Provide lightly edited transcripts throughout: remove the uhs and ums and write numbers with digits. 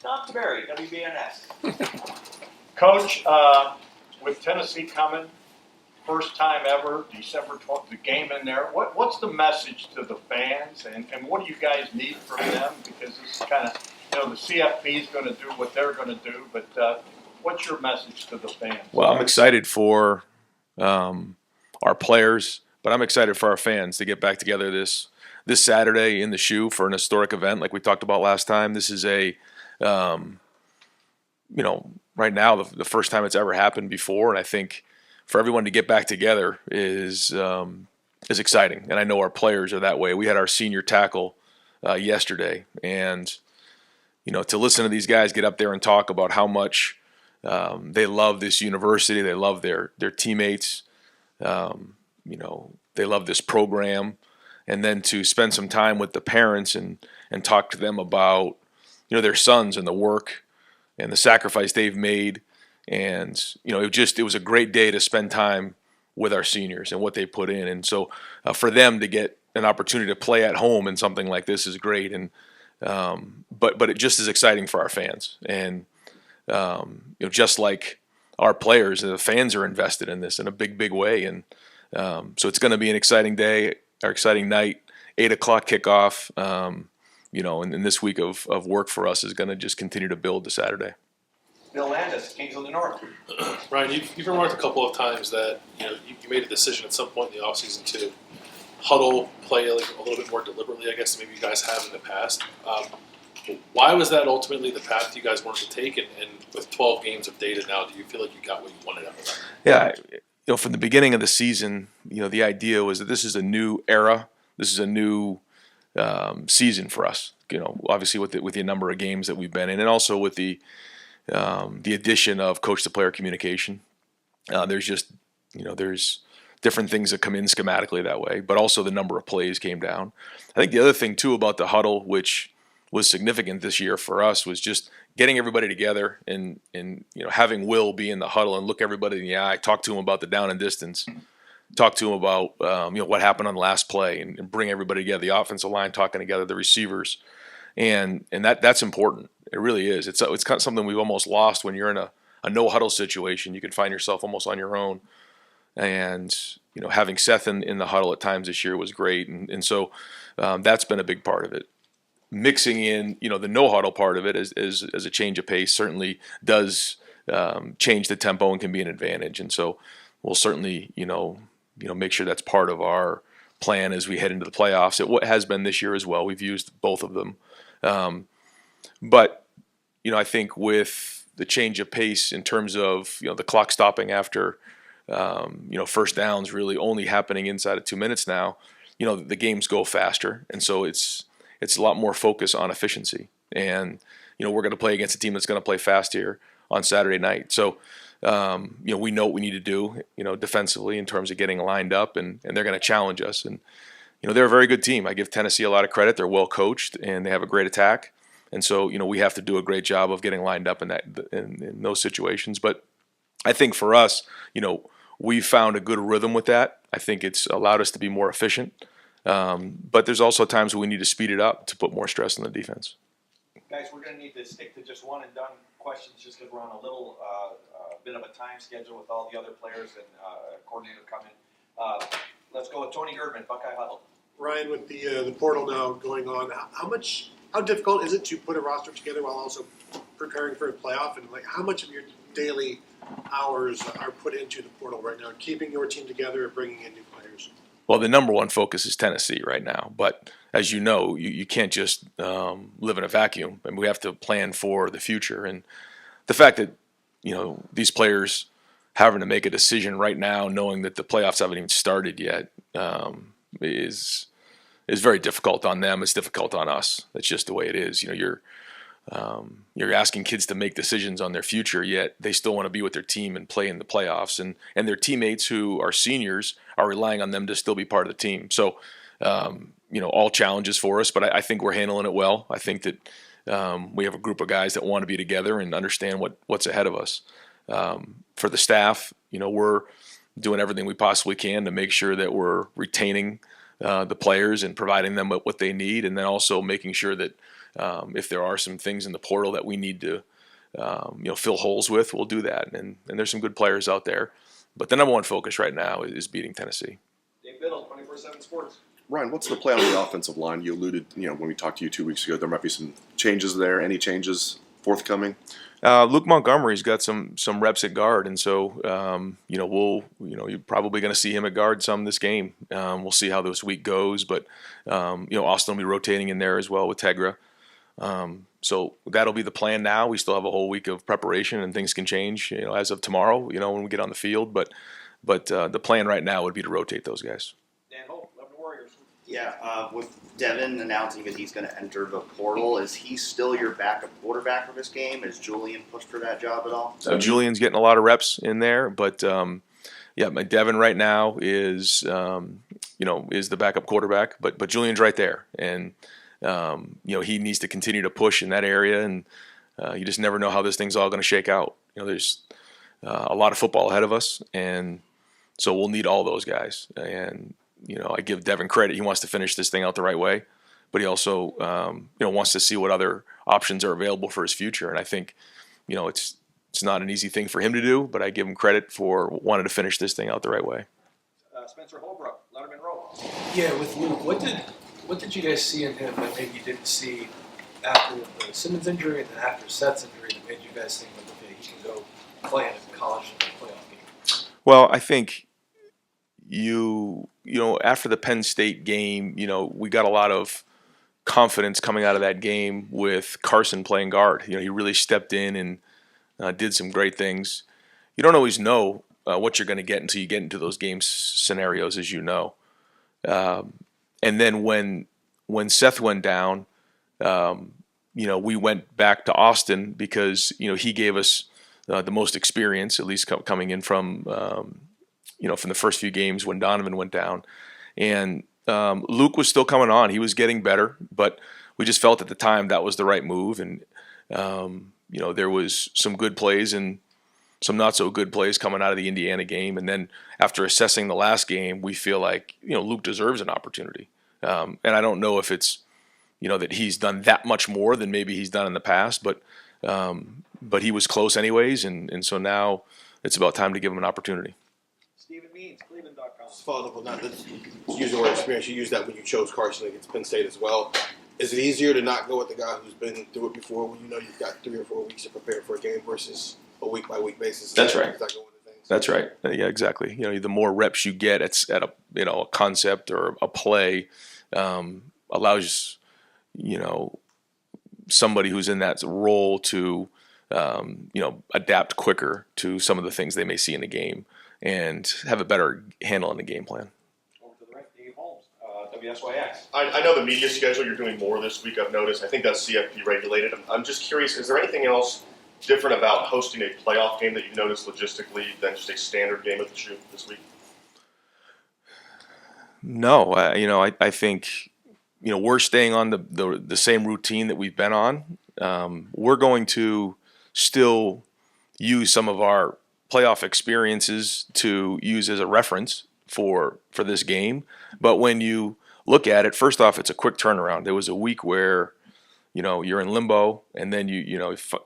Montgomery, WBNS. Coach, with Tennessee coming, first time ever, December 12th, the game in there, what's the message to the fans, and what do you guys need from them? Because this is kind of, the CFP is going to do what they're going to do, but what's your message to the fans? Well, I'm excited for our players, but I'm excited for our fans to get back together this Saturday in the Shoe for an historic event like we talked about last time. This is right now the first time it's ever happened before, and I think for everyone to get back together is exciting. And I know our players are that way. We had our senior tackle yesterday, and to listen to these guys get up there and talk about how much they love this university, they love their teammates, they love this program, and then to spend some time with the parents and talk to them about their sons and the work and the sacrifice they've made. And it was a great day to spend time with our seniors and what they put in. And so for them to get an opportunity to play at home in something like this is great. And but it just is exciting for our fans. And just like our players, the fans are invested in this in a big way. And so it's going to be an exciting day, or exciting night. 8:00 kickoff. And this week of work for us is going to just continue to build to Saturday. Bill Landis, Kings of the North. Ryan, you've remarked a couple of times that you made a decision at some point in the offseason to huddle, play a little bit more deliberately, I guess, than maybe you guys have in the past. Why was that ultimately the path you guys wanted to take? And with 12 games of data now, do you feel like you got what you wanted out of that? Yeah, from the beginning of the season, the idea was that this is a new era. This is a new season for us. Obviously with the number of games that we've been in, and also with the addition of coach-to-player communication. There's just, there's different things that come in schematically that way, but also the number of plays came down. I think the other thing, too, about the huddle, which was significant this year for us, was just getting everybody together and having Will be in the huddle and look everybody in the eye, talk to him about the down and distance, talk to him about what happened on the last play, and bring everybody together, the offensive line talking together, the receivers. And that's important. It really is. It's kind of something we've almost lost when you're in a no huddle situation. You can find yourself almost on your own. And having Seth in the huddle at times this year was great. And so that's been a big part of it. Mixing in the no huddle part of it as a change of pace certainly does change the tempo and can be an advantage. And so we'll certainly make sure that's part of our plan as we head into the playoffs. It has been this year as well. We've used both of them. But I think with the change of pace in terms of the clock stopping after first downs really only happening inside of 2 minutes now, the games go faster, and so it's a lot more focus on efficiency. And we're going to play against a team that's going to play fast here on Saturday night. So we know what we need to do defensively in terms of getting lined up, and they're going to challenge us. And they're a very good team. I give Tennessee a lot of credit. They're well coached and they have a great attack. And so, we have to do a great job of getting lined up in those situations. But I think for us, we found a good rhythm with that. I think it's allowed us to be more efficient. But there's also times where we need to speed it up to put more stress on the defense. Guys, we're going to need to stick to just one and done questions just because we're on a little bit of a time schedule with all the other players and coordinator coming. Let's go with Tony Erdman, Buckeye Huddle. Ryan, with the portal now going on, how difficult is it to put a roster together while also preparing for a playoff? And how much of your daily hours are put into the portal right now, keeping your team together and bringing in new players? Well, the number one focus is Tennessee right now. But as you know, you can't just live in a vacuum. And we have to plan for the future. And the fact that, these players having to make a decision right now, knowing that the playoffs haven't even started yet, is very difficult on them. It's difficult on us. That's just the way it is. You're asking kids to make decisions on their future, yet they still want to be with their team and play in the playoffs. And their teammates who are seniors are relying on them to still be part of the team. So, all challenges for us, but I think we're handling it well. I think that we have a group of guys that want to be together and understand what's ahead of us. For the staff, we're doing everything we possibly can to make sure that we're retaining the players and providing them what they need, and then also making sure that if there are some things in the portal that we need to fill holes with, we'll do that. And there's some good players out there. But the number one focus right now is beating Tennessee. Dave Biddle, 24/7 Sports. Ryan, what's the play on the offensive line? You alluded, when we talked to you 2 weeks ago, there might be some changes there. Any changes forthcoming? Luke Montgomery's got some reps at guard, and so you're probably going to see him at guard some this game. We'll see how this week goes, but Austin will be rotating in there as well with Tegra. So that'll be the plan now. We still have a whole week of preparation, and things can change, as of tomorrow, when we get on the field. But the plan right now would be to rotate those guys. Dan Hope, Lebanon Warriors. Yeah, with Devin announcing that he's going to enter the portal, is he still your backup quarterback for this game? Is Julian pushed for that job at all? So Julian's getting a lot of reps in there, but my Devin right now is the backup quarterback, but Julian's right there, and he needs to continue to push in that area, and you just never know how this thing's all going to shake out. There's a lot of football ahead of us, and so we'll need all those guys. And I give Devin credit; he wants to finish this thing out the right way, but he also wants to see what other options are available for his future. And I think it's not an easy thing for him to do, but I give him credit for wanting to finish this thing out the right way. Spencer Holbrook, Letterman Row. Yeah, with Luke, what did you guys see in him that maybe you didn't see after the Simmons injury and then after Seth's injury that made you guys think like, okay, he can go play in a college playoff game? Well, I think after the Penn State game, we got a lot of confidence coming out of that game with Carson playing guard. He really stepped in and did some great things. You don't always know what you're going to get until you get into those game scenarios, as you know. And then when Seth went down, we went back to Austin because he gave us the most experience, at least coming in from from the first few games when Donovan went down. And Luke was still coming on; he was getting better, but we just felt at the time that was the right move. And there was some good plays and some not so good plays coming out of the Indiana game. And then after assessing the last game, we feel like Luke deserves an opportunity. And I don't know if it's that he's done that much more than maybe he's done in the past, but he was close anyways, and so now it's about time to give him an opportunity. Stephen Means, Cleveland.com. Just following up on that, let's use the word experience. You used that when you chose Carson against Penn State as well. Is it easier to not go with the guy who's been through it before when you've got 3 or 4 weeks to prepare for a game versus a week-by-week basis? That's right. That's right. Yeah, exactly. The more reps you get at a concept or a play allows somebody who's in that role to adapt quicker to some of the things they may see in the game and have a better handle on the game plan. Over to the right, Dave Holmes, WSYX. I know the media schedule you're doing more this week, I've noticed. I think that's CFP regulated. I'm just curious, is there anything else different about hosting a playoff game that you've noticed logistically than just a standard game at the Shoe this week? No, I think we're staying on the same routine that we've been on. We're going to still use some of our playoff experiences to use as a reference for this game. But when you look at it, first off, it's a quick turnaround. There was a week where you're in limbo, and then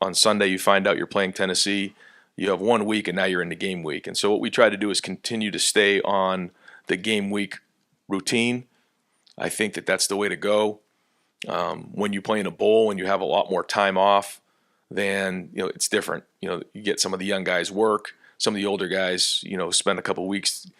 on Sunday you find out you're playing Tennessee. You have 1 week, and now you're in the game week. And so what we try to do is continue to stay on the game week routine. I think that's the way to go. When you play in a bowl and you have a lot more time off, then it's different. You get some of the young guys work. Some of the older guys, spend a couple weeks,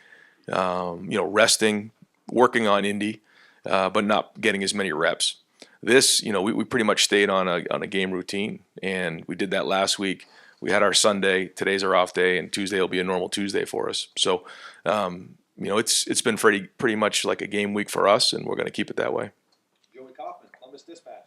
resting, working on Indy, but not getting as many reps. This, we pretty much stayed on a game routine, and we did that last week. We had our Sunday. Today's our off day, and Tuesday will be a normal Tuesday for us. So, it's been pretty much like a game week for us, and we're going to keep it that way. Joey Kaufman, Columbus Dispatch.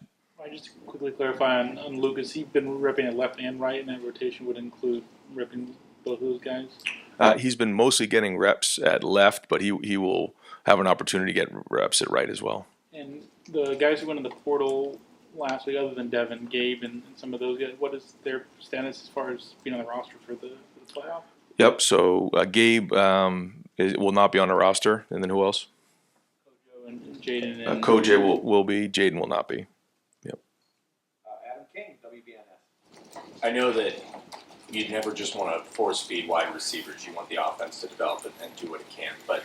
Just to quickly clarify on Luke, has he been repping at left and right, and that rotation would include repping both of those guys? He's been mostly getting reps at left, but he will have an opportunity to get reps at right as well. And the guys who went in the portal last week, other than Devin, Gabe, and some of those guys, what is their status as far as being on the roster for the playoff? Yep. So Gabe will not be on the roster, and then who else? Kojo and Jaden. Koj will be. Jaden will not be. Yep. I know that you never just want to force feed wide receivers. You want the offense to develop and do what it can. But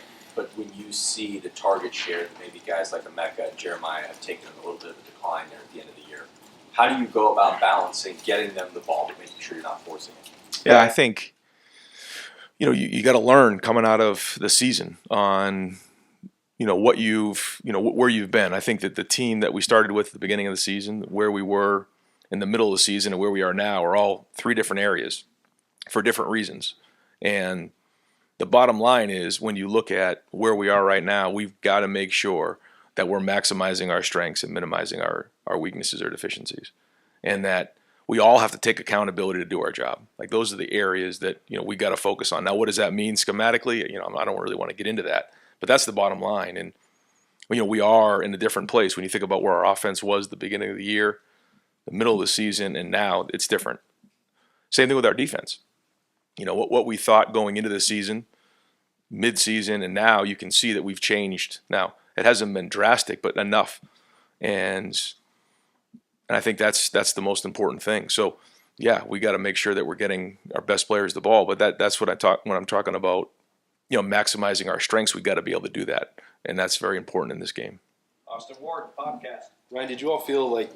when you see the target share that maybe guys like Emeka and Jeremiah have taken a little bit of a decline there at the end of the year, how do you go about balancing getting them the ball but making sure you're not forcing it? Yeah, I think you got to learn coming out of the season on what where you've been. I think that the team that we started with at the beginning of the season, where we were in the middle of the season, and where we are now are all three different areas for different reasons. And the bottom line is, when you look at where we are right now, we've got to make sure that we're maximizing our strengths and minimizing our weaknesses or deficiencies, and that we all have to take accountability to do our job. Like, those are the areas that we got to focus on. Now, what does that mean schematically? I don't really want to get into that, but that's the bottom line. And we are in a different place when you think about where our offense was at the beginning of the year, the middle of the season, and now it's different. Same thing with our defense. What we thought going into the season, mid-season, and now you can see that we've changed. Now, it hasn't been drastic, but enough. And I think that's the most important thing. So, yeah, we got to make sure that we're getting our best players the ball. But that's what when I'm talking about, maximizing our strengths. We got to be able to do that, and that's very important in this game. Austin Ward, podcast. Ryan, did you all feel like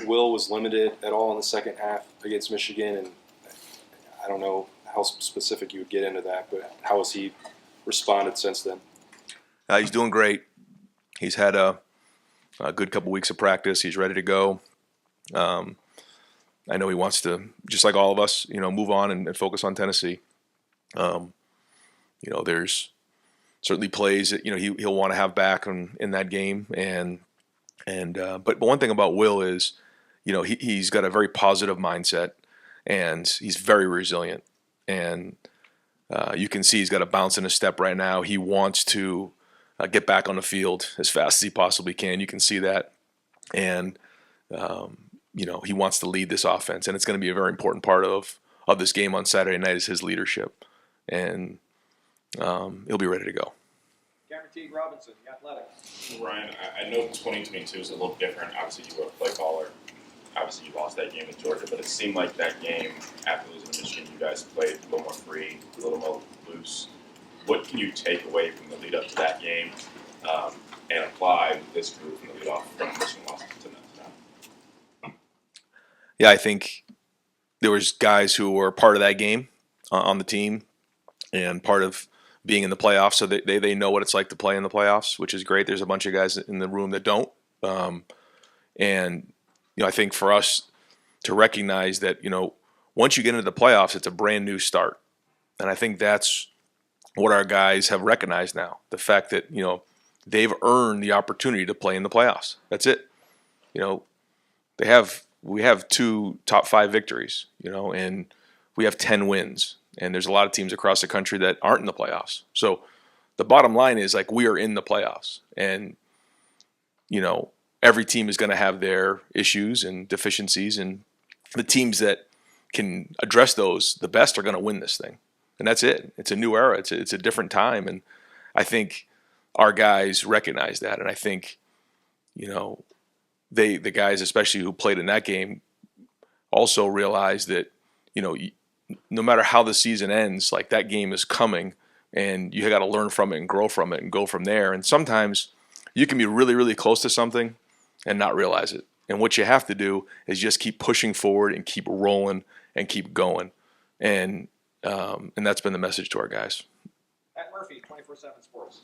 Will was limited at all in the second half against Michigan? And I don't know how specific you would get into that, but how has he responded since then? He's doing great. He's had a good couple weeks of practice. He's ready to go. I know he wants to, just like all of us, move on and focus on Tennessee. There's certainly plays that he'll want to have back in that game, but one thing about Will is, he's got a very positive mindset, and he's very resilient, and you can see he's got a bounce in his step right now. He wants to get back on the field as fast as he possibly can. You can see that, and he wants to lead this offense, and it's going to be a very important part of this game on Saturday night is his leadership, and he'll be ready to go. Cameron Teague Robinson, The Athletic. Ryan, I know 2022 is a little different. Obviously, you were a play caller. Obviously, you lost that game in Georgia, but it seemed like that game, after losing to Michigan, you guys played a little more free, a little more loose. What can you take away from the lead up to that game and apply with this group from the lead off from Michigan loss to now? Yeah, I think there was guys who were part of that game on the team and part of being in the playoffs, so they know what it's like to play in the playoffs, which is great. There's a bunch of guys in the room that don't, and I think for us to recognize that once you get into the playoffs, it's a brand new start, and I think that's what our guys have recognized now. The fact that they've earned the opportunity to play in the playoffs. That's it. We have 2 top 5 victories, and we have 10 wins. And there's a lot of teams across the country that aren't in the playoffs. So the bottom line is, we are in the playoffs. And, every team is going to have their issues and deficiencies. And the teams that can address those the best are going to win this thing. And that's it. It's a new era. It's a different time. And I think our guys recognize that. And I think, the guys, especially who played in that game, also realize that, no matter how the season ends, that game is coming, and you got to learn from it and grow from it and go from there. And sometimes you can be really, really close to something and not realize it. And what you have to do is just keep pushing forward and keep rolling and keep going. And that's been the message to our guys. Pat Murphy, 24/7 Sports.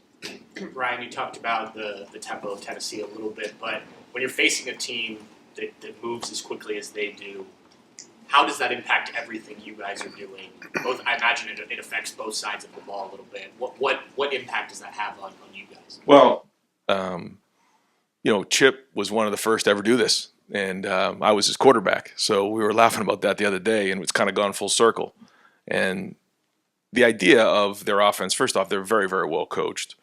Ryan, you talked about the tempo of Tennessee a little bit, but when you're facing a team that moves as quickly as they do, how does that impact everything you guys are doing? Both, I imagine it affects both sides of the ball a little bit. What impact does that have on you guys? Well, Chip was one of the first to ever do this, and I was his quarterback. So we were laughing about that the other day, and it's kind of gone full circle. And the idea of their offense, first off, they're very, very well coached,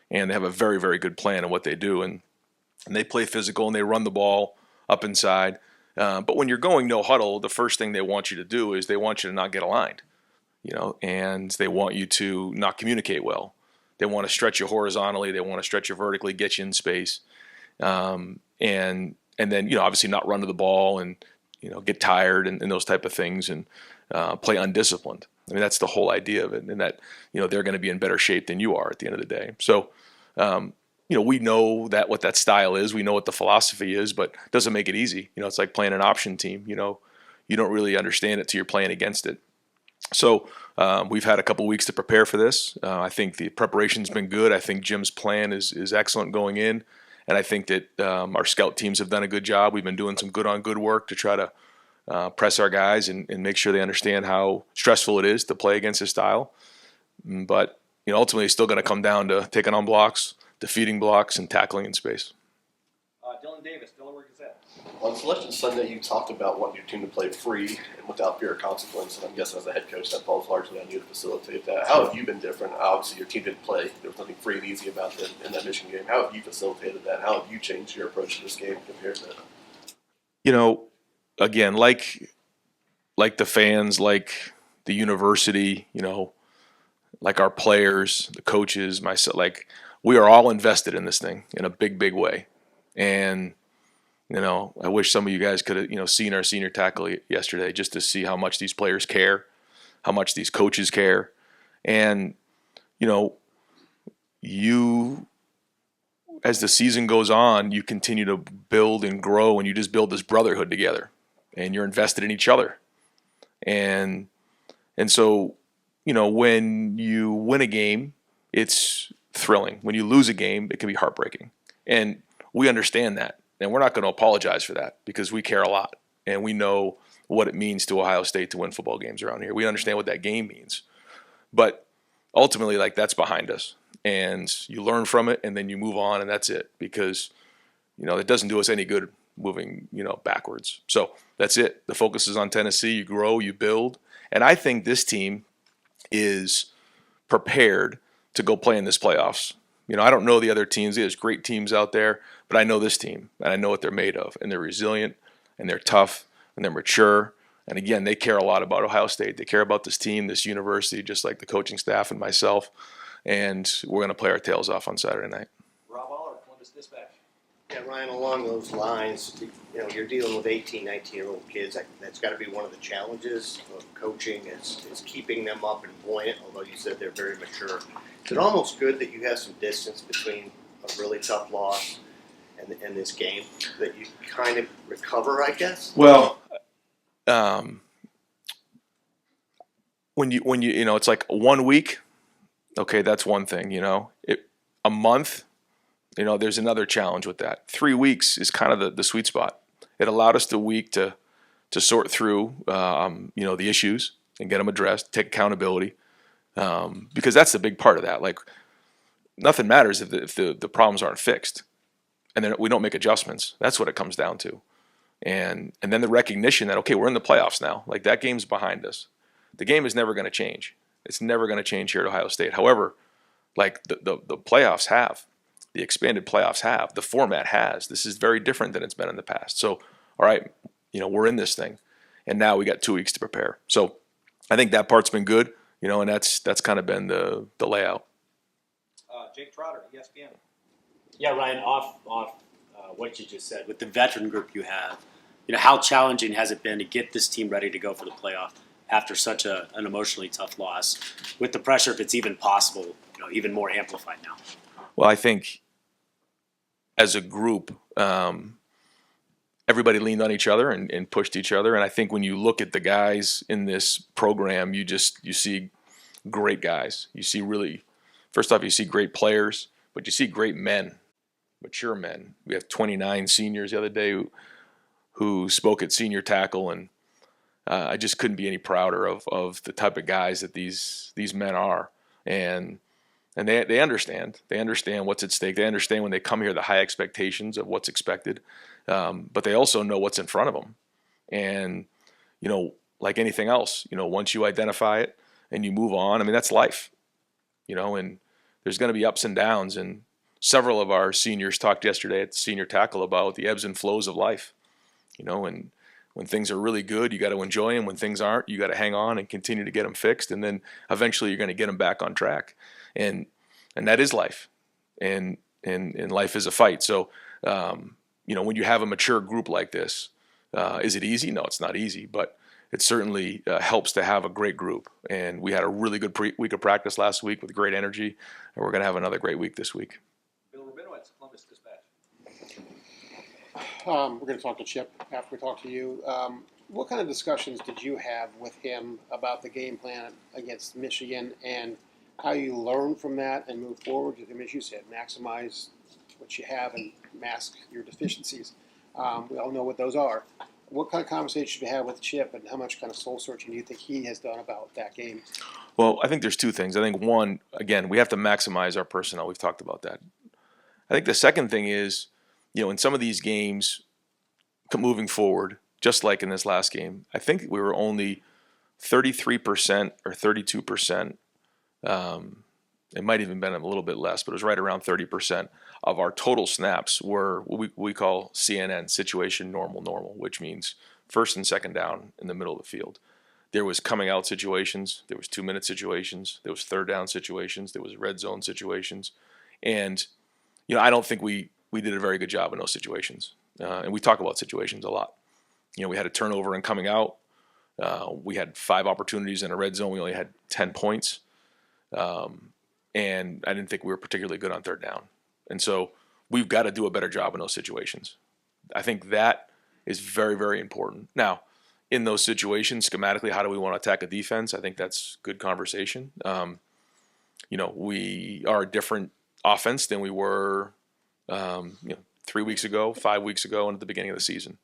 and they have a very, very good plan in what they do, and they play physical, and they run the ball up inside. But when you're going no huddle, the first thing they want you to do is they want you to not get aligned, and they want you to not communicate well. They want to stretch you horizontally. They want to stretch you vertically, get you in space, and then obviously not run to the ball and get tired and those type of things and play undisciplined. I mean, that's the whole idea of it, and that they're going to be in better shape than you are at the end of the day. So, we know that what that style is, we know what the philosophy is, but it doesn't make it easy. It's like playing an option team. You don't really understand it till you're playing against it. So we've had a couple weeks to prepare for this. I think the preparation's been good. I think Jim's plan is excellent going in. And I think that our scout teams have done a good job. We've been doing some good work to try to press our guys and make sure they understand how stressful it is to play against his style. But ultimately, it's still going to come down to taking on blocks, defeating blocks, and tackling in space. Dylan Davis, Delaware Gazette. On Selection Sunday, you talked about wanting your team to play free and without fear of consequence, and I'm guessing as a head coach that falls largely on you to facilitate that. How have you been different? Obviously, your team didn't play. There was nothing free and easy about them in that Michigan game. How have you facilitated that? How have you changed your approach to this game compared to that? Again, like the fans, like the university, like our players, the coaches, myself, like we are all invested in this thing in a big, big way. And I wish some of you guys could have, seen our senior tackle yesterday just to see how much these players care, how much these coaches care. And, you, as the season goes on, you continue to build and grow, and you just build this brotherhood together, and you're invested in each other. And so, when you win a game, it's thrilling. When you lose a game, it can be heartbreaking. And we understand that. And we're not going to apologize for that because we care a lot. And we know what it means to Ohio State to win football games around here. We understand what that game means. But ultimately, that's behind us. And you learn from it, and then you move on, and that's it. Because, it doesn't do us any good moving, backwards. So that's it. The focus is on Tennessee. You grow, you build. And I think this team is prepared to go play in this playoffs. I don't know the other teams. There's great teams out there, but I know this team, and I know what they're made of. And they're resilient, and they're tough, and they're mature. And again, they care a lot about Ohio State. They care about this team, this university, just like the coaching staff and myself. And we're going to play our tails off on Saturday night. Rob Aller, Columbus Dispatch. Yeah, Ryan, along those lines, you're dealing with 18, 19-year-old kids. That's got to be one of the challenges of coaching is keeping them up and buoyant, although you said they're very mature. Is it almost good that you have some distance between a really tough loss and this game, that you kind of recover, I guess? Well, when you it's like 1 week, okay, that's one thing, a month, there's another challenge with that. 3 weeks is kind of the sweet spot. It allowed us the week to sort through, the issues and get them addressed, take accountability, because that's the big part of that. Like, nothing matters if the problems aren't fixed, and then we don't make adjustments. That's what it comes down to. And then the recognition that, okay, we're in the playoffs now. Like, that game's behind us. The game is never going to change. It's never going to change here at Ohio State. However, like the playoffs have, the expanded playoffs have, the format has. This is very different than it's been in the past. So, all right, we're in this thing, and now we got 2 weeks to prepare. So, I think that part's been good, and that's kind of been the layout. Jake Trotter, ESPN. Yeah, Ryan, off what you just said, with the veteran group you have, how challenging has it been to get this team ready to go for the playoff after such an emotionally tough loss, with the pressure, if it's even possible, even more amplified now? Well, I think as a group, everybody leaned on each other and pushed each other. And I think when you look at the guys in this program, you see great guys. You see first off, you see great players, but you see great men, mature men. We have 29 seniors the other day who spoke at senior tackle, and I just couldn't be any prouder of the type of guys that these men are. And they understand. They understand what's at stake. They understand when they come here the high expectations of what's expected. But they also know what's in front of them. And, like anything else, once you identify it and you move on, I mean, that's life. And there's going to be ups and downs. And several of our seniors talked yesterday at the senior tackle about the ebbs and flows of life. And when things are really good, you got to enjoy them. When things aren't, you got to hang on and continue to get them fixed. And then eventually you're going to get them back on track. And that is life. And life is a fight. So, when you have a mature group like this, Is it easy? No, it's not easy, but it certainly helps to have a great group. And we had a really good week of practice last week with great energy, and we're going to have another great week this week. Bill Rabinowitz, Columbus Dispatch. We're going to talk to Chip after we talk to you. What kind of discussions did you have with him about the game plan against Michigan and how you learn from that and move forward? I mean, as you said, maximize what you have and mask your deficiencies. We all know what those are. What kind of conversation did you have with Chip, and how much kind of soul searching do you think he has done about that game? Well, I think there's two things. I think one, again, we have to maximize our personnel. We've talked about that. I think the second thing is, in some of these games, moving forward, just like in this last game, I think we were only 33% or 32%. It might even been a little bit less, but it was right around 30% of our total snaps were what we call CNN, situation normal, which means first and second down in the middle of the field. There was coming out situations, there was 2-minute situations, there was third down situations, there was red zone situations, and I don't think we did a very good job in those situations. And we talk about situations a lot. We had a turnover in coming out. We had 5 opportunities in a red zone. We only had 10 points. And I didn't think we were particularly good on third down. And so we've got to do a better job in those situations. I think that is very, very important. Now, in those situations, schematically, how do we want to attack a defense? I think that's good conversation. We are a different offense than we were 3 weeks ago, 5 weeks ago, and at the beginning of the season.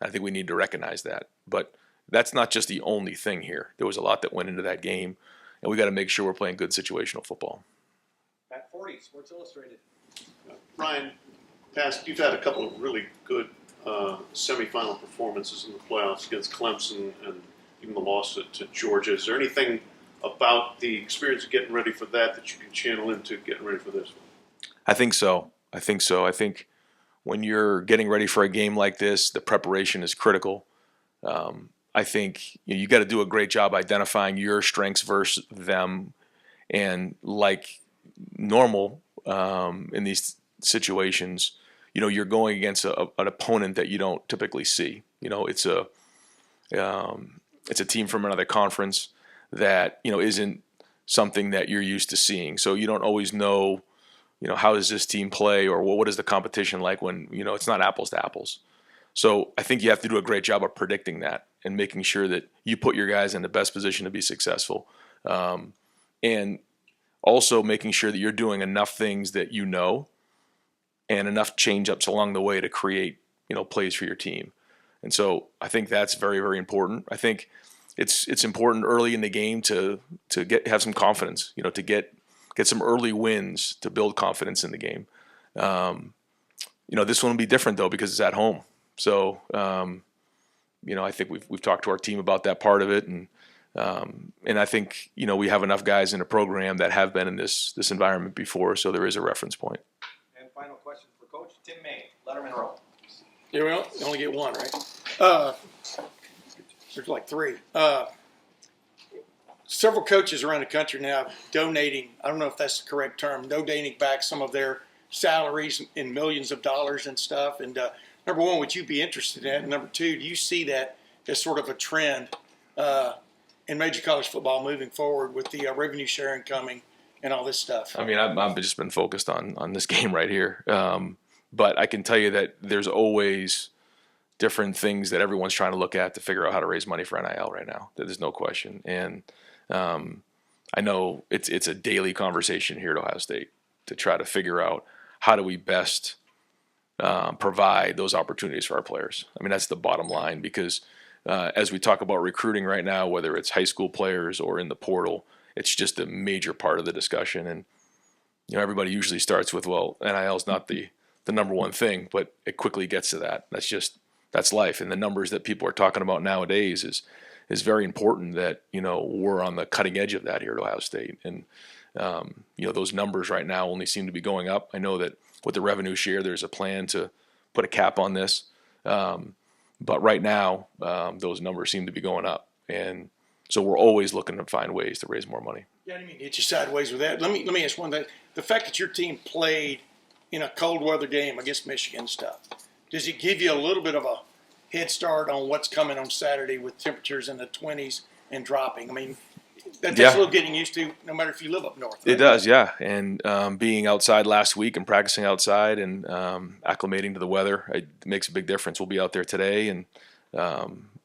I think we need to recognize that. But that's not just the only thing here. There was a lot that went into that game, and we got to make sure we're playing good situational football. Pat 40, Sports Illustrated. Ryan, you've had a couple of really good semifinal performances in the playoffs against Clemson and even the loss to Georgia. Is there anything about the experience of getting ready for that you can channel into getting ready for this one? I think so. I think when you're getting ready for a game like this, the preparation is critical. I think you got to do a great job identifying your strengths versus them, and like normal in these situations, you're going against an opponent that you don't typically see. It's a team from another conference that isn't something that you're used to seeing. So you don't always know, how does this team play, or what is the competition like when it's not apples to apples. So I think you have to do a great job of predicting that and making sure that you put your guys in the best position to be successful, and also making sure that you're doing enough things that and enough change-ups along the way to create plays for your team. And so I think that's very, very important. I think it's important early in the game to have some confidence, to get some early wins to build confidence in the game. This one will be different though because it's at home. So I think we've talked to our team about that part of it, and I think we have enough guys in the program that have been in this environment before, so there is a reference point. And final question for Coach Tim May, Letterman Row. Yeah, well, you only get one, right? There's like 3. Several coaches around the country now donating, I don't know if that's the correct term, donating back some of their salaries in millions of dollars and stuff. And number one, would you be interested in that? And number two, do you see that as sort of a trend in major college football moving forward with the revenue sharing coming and all this stuff? I mean, I've just been focused on this game right here. But I can tell you that there's always different things that everyone's trying to look at to figure out how to raise money for NIL right now. There's no question. And I know it's a daily conversation here at Ohio State to try to figure out how do we best provide those opportunities for our players. I mean, that's the bottom line, because as we talk about recruiting right now, whether it's high school players or in the portal, it's just a major part of the discussion. And everybody usually starts with, well, NIL is not the number one thing, but it quickly gets to that. That's life. And the numbers that people are talking about nowadays is very important that, we're on the cutting edge of that here at Ohio State. And, those numbers right now only seem to be going up. I know that with the revenue share, there's a plan to put a cap on this. But right now, those numbers seem to be going up. And so we're always looking to find ways to raise more money. Yeah, I didn't mean to hit you sideways with that. Let me ask one thing. The fact that your team played in a cold weather game against Michigan and stuff, does it give you a little bit of a head start on what's coming on Saturday with temperatures in the 20s and dropping. I mean, that takes a little getting used to, no matter if you live up north. Right? It does, yeah. And being outside last week and practicing outside and acclimating to the weather, it makes a big difference. We'll be out there today, and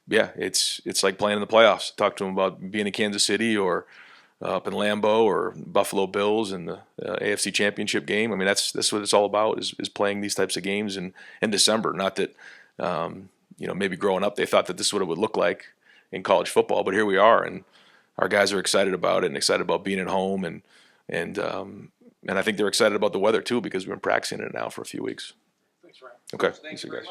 yeah, it's like playing in the playoffs. Talk to them about being in Kansas City or up in Lambeau or Buffalo Bills in the AFC Championship game. I mean, that's what it's all about is playing these types of games in December. Not that maybe growing up they thought that this is what it would look like in college football, but here we are, and our guys are excited about it and excited about being at home, and I think they're excited about the weather too because we've been practicing it now for a few weeks. Thanks, Ryan. Okay, Thanks you very guys.